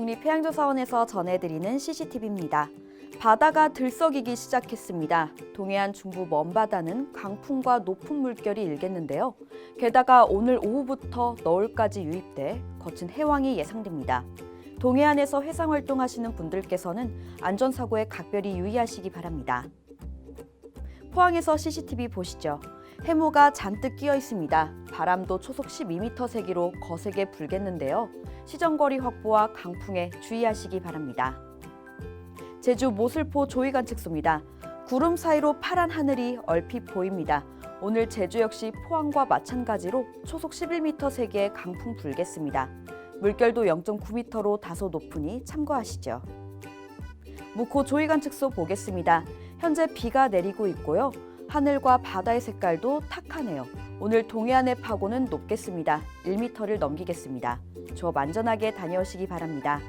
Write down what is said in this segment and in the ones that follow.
국립해양조사원에서 전해드리는 CCTV입니다. 바다가 들썩이기 시작했습니다. 동해안 중부 먼바다는 강풍과 높은 물결이 일겠는데요. 게다가 오늘 오후부터 너울까지 유입돼 거친 해왕이 예상됩니다. 동해안에서 해상활동하시는 분들께서는 안전사고에 각별히 유의하시기 바랍니다. 포항에서 CCTV 보시죠. 해무가 잔뜩 끼어 있습니다. 바람도 초속 12m 세기로 거세게 불겠는데요. 시정거리 확보와 강풍에 주의하시기 바랍니다. 제주 모슬포 조이관측소입니다. 구름 사이로 파란 하늘이 얼핏 보입니다. 오늘 제주 역시 포항과 마찬가지로 초속 11m 세기의 강풍 불겠습니다. 물결도 0.9m로 다소 높으니 참고하시죠. 무코 조이관측소 보겠습니다. 현재 비가 내리고 있고요. 하늘과 바다의 색깔도 탁하네요. 오늘 동해안의 파고는 높겠습니다. 1m를 넘기겠습니다. 조업 안전하게 다녀오시기 바랍니다.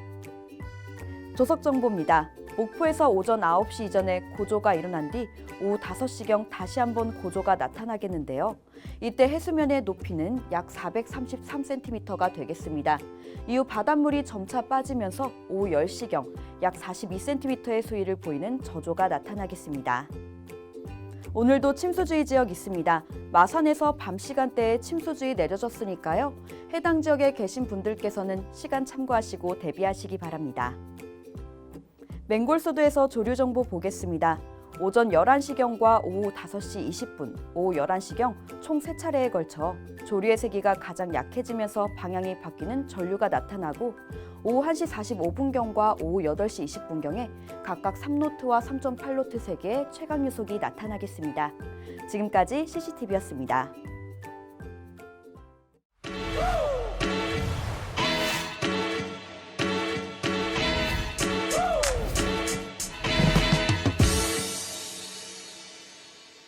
조석정보입니다. 목포에서 오전 9시 이전에 고조가 일어난 뒤 오후 5시경 다시 한번 고조가 나타나겠는데요. 이때 해수면의 높이는 약 433cm가 되겠습니다. 이후 바닷물이 점차 빠지면서 오후 10시경 약 42cm의 수위를 보이는 저조가 나타나겠습니다. 오늘도 침수주의 지역 있습니다. 마산에서 밤 시간대에 침수주의 내려졌으니까요. 해당 지역에 계신 분들께서는 시간 참고하시고 대비하시기 바랍니다. 맹골소도에서 조류 정보 보겠습니다. 오전 11시경과 오후 5시 20분, 오후 11시경 총 3차례에 걸쳐 조류의 세기가 가장 약해지면서 방향이 바뀌는 전류가 나타나고 오후 1시 45분경과 오후 8시 20분경에 각각 3노트와 3.8노트 세기의 최강 유속이 나타나겠습니다. 지금까지 CCTV였습니다.